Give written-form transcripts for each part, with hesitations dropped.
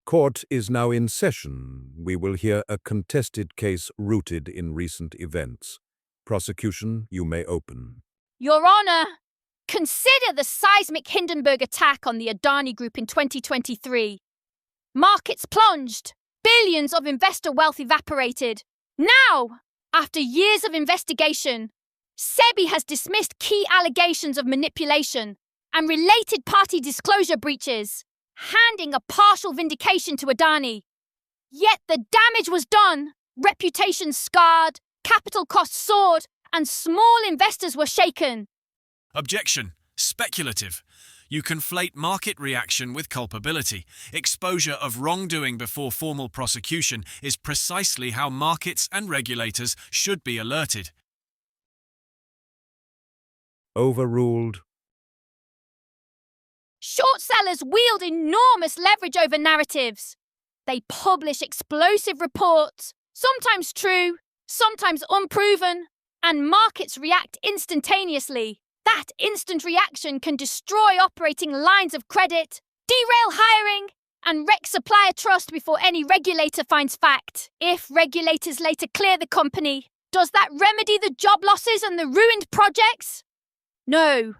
Court is now in session. We will hear a contested case rooted in recent events. Prosecution, you may open. Your Honor, consider the seismic Hindenburg attack on the Adani Group in 2023. Markets plunged. Billions of investor wealth evaporated. Now, after years of investigation, SEBI has dismissed key allegations of manipulation and related party disclosure breaches, handing a partial vindication to Adani. Yet the damage was done, reputation scarred, capital costs soared, and small investors were shaken. Objection. Speculative. You conflate market reaction with culpability. Exposure of wrongdoing before formal prosecution is precisely how markets and regulators should be alerted. Overruled. Short sellers wield enormous leverage over narratives. They publish explosive reports, sometimes true, sometimes unproven, and markets react instantaneously. That instant reaction can destroy operating lines of credit, derail hiring, and wreck supplier trust before any regulator finds fact. If regulators later clear the company, does that remedy the job losses and the ruined projects? No.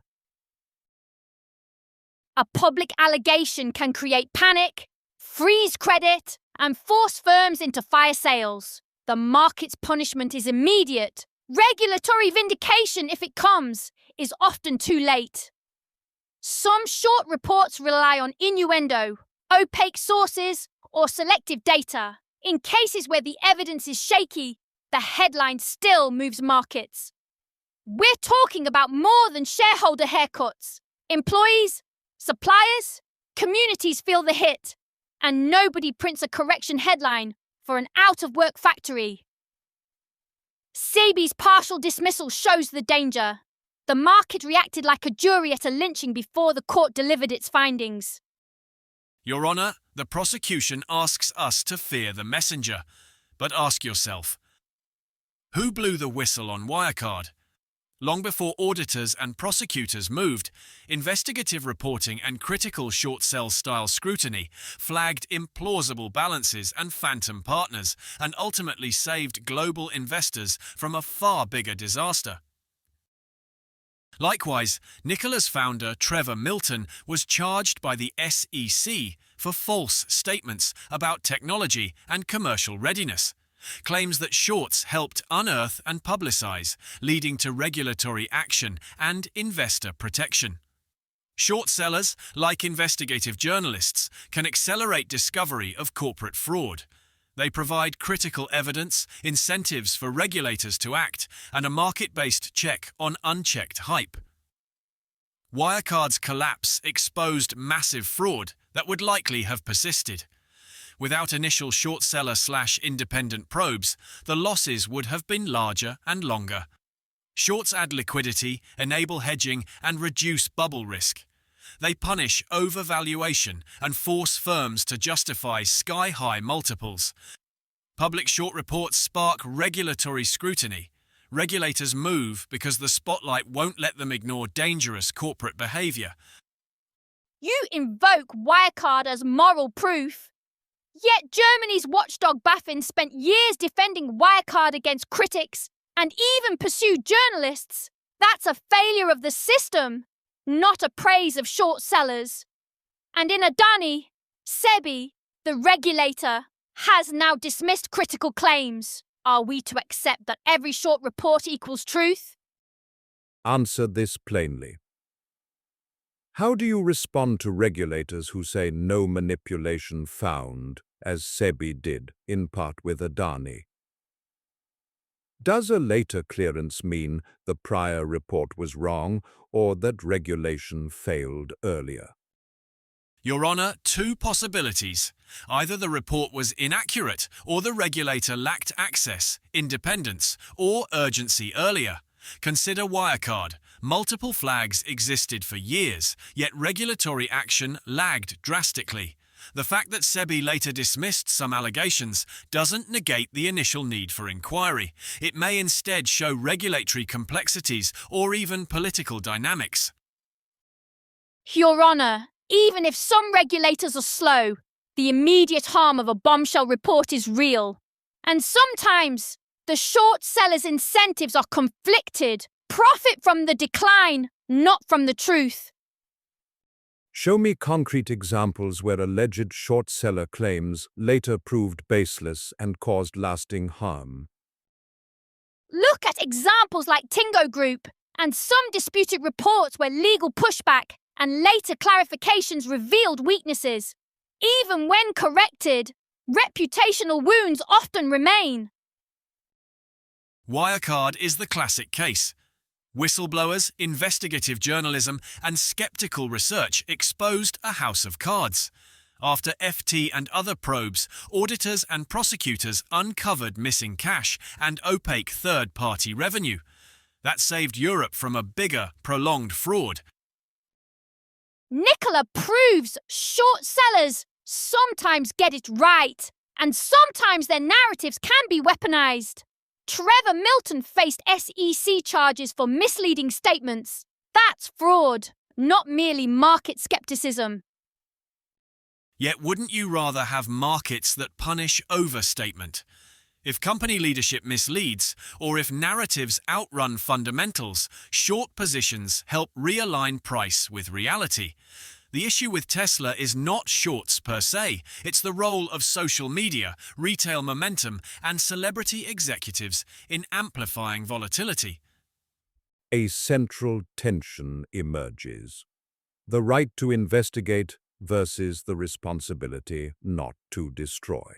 A public allegation can create panic, freeze credit, and force firms into fire sales. The market's punishment is immediate. Regulatory vindication, if it comes, is often too late. Some short reports rely on innuendo, opaque sources, or selective data. In cases where the evidence is shaky, the headline still moves markets. We're talking about more than shareholder haircuts. Employees, suppliers, communities feel the hit, and nobody prints a correction headline for an out-of-work factory. SEBI's partial dismissal shows the danger. The market reacted like a jury at a lynching before the court delivered its findings. Your Honor, the prosecution asks us to fear the messenger. But ask yourself, who blew the whistle on Wirecard? Long before auditors and prosecutors moved, investigative reporting and critical short-sell-style scrutiny flagged implausible balances and phantom partners and ultimately saved global investors from a far bigger disaster. Likewise, Nicola's founder Trevor Milton was charged by the SEC for false statements about technology and commercial readiness. Claims that shorts helped unearth and publicize, leading to regulatory action and investor protection. Short sellers, like investigative journalists, can accelerate discovery of corporate fraud. They provide critical evidence, incentives for regulators to act, and a market-based check on unchecked hype. Wirecard's collapse exposed massive fraud that would likely have persisted. Without initial short seller/independent probes, the losses would have been larger and longer. Shorts add liquidity, enable hedging, and reduce bubble risk. They punish overvaluation and force firms to justify sky-high multiples. Public short reports spark regulatory scrutiny. Regulators move because the spotlight won't let them ignore dangerous corporate behavior. You invoke Wirecard as moral proof. Yet Germany's watchdog BaFin spent years defending Wirecard against critics and even pursued journalists. That's a failure of the system, not a praise of short sellers. And in Adani, SEBI, the regulator, has now dismissed critical claims. Are we to accept that every short report equals truth? Answer this plainly. How do you respond to regulators who say no manipulation found, as SEBI did, in part with Adani? Does a later clearance mean the prior report was wrong or that regulation failed earlier? Your Honor, two possibilities. Either the report was inaccurate or the regulator lacked access, independence, or urgency earlier. Consider Wirecard. Multiple flags existed for years, yet regulatory action lagged drastically. The fact that SEBI later dismissed some allegations doesn't negate the initial need for inquiry. It may instead show regulatory complexities or even political dynamics. Your Honor, even if some regulators are slow, The immediate harm of a bombshell report is real. And sometimes the short seller's incentives are conflicted. Profit from the decline, not from the truth. Show me concrete examples where alleged short seller claims later proved baseless and caused lasting harm. Look at examples like Tingo Group and some disputed reports where legal pushback and later clarifications revealed weaknesses. Even when corrected, reputational wounds often remain. Wirecard is the classic case. Whistleblowers, investigative journalism, and skeptical research exposed a house of cards. After FT and other probes, auditors and prosecutors uncovered missing cash and opaque third-party revenue. That saved Europe from a bigger, prolonged fraud. Nicola proves short sellers sometimes get it right, and sometimes their narratives can be weaponized. Trevor Milton faced SEC charges for misleading statements. That's fraud, not merely market skepticism. Yet wouldn't you rather have markets that punish overstatement? If company leadership misleads, or if narratives outrun fundamentals, short positions help realign price with reality. The issue with Tesla is not shorts per se, it's the role of social media, retail momentum, and celebrity executives in amplifying volatility. A central tension emerges. The right to investigate versus the responsibility not to destroy.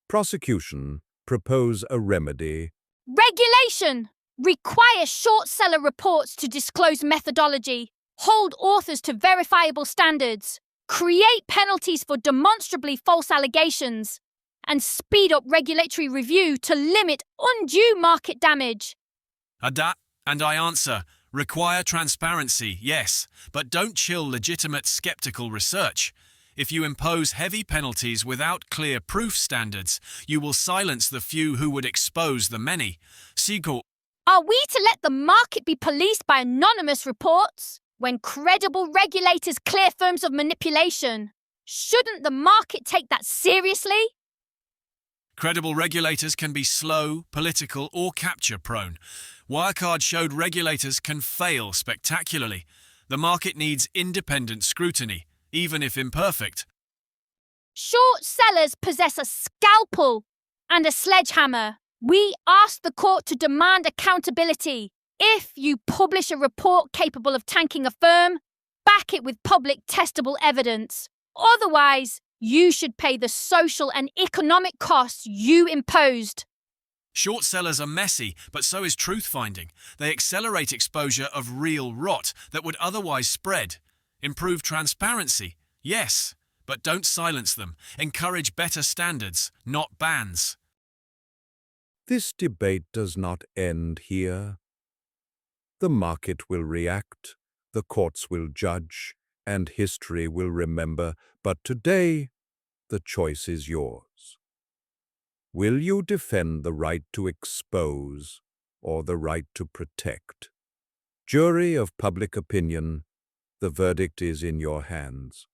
Prosecution propose a remedy. Regulation require short seller reports to disclose methodology, hold authors to verifiable standards, create penalties for demonstrably false allegations, and speed up regulatory review to limit undue market damage. Adapt, and I answer, require transparency, yes, but don't chill legitimate skeptical research. If you impose heavy penalties without clear proof standards, you will silence the few who would expose the many. Sequel. Are we to let the market be policed by anonymous reports? When credible regulators clear firms of manipulation, shouldn't the market take that seriously? Credible regulators can be slow, political, or capture-prone. Wirecard showed regulators can fail spectacularly. The market needs independent scrutiny, even if imperfect. Short sellers possess a scalpel and a sledgehammer. We ask the court to demand accountability. If you publish a report capable of tanking a firm, back it with public testable evidence. Otherwise, you should pay the social and economic costs you imposed. Short sellers are messy, but so is truth-finding. They accelerate exposure of real rot that would otherwise spread. Improve transparency, yes, but don't silence them. Encourage better standards, not bans. This debate does not end here. The market will react, the courts will judge, and history will remember, but today, the choice is yours. Will you defend the right to expose or the right to protect? Jury of public opinion, the verdict is in your hands.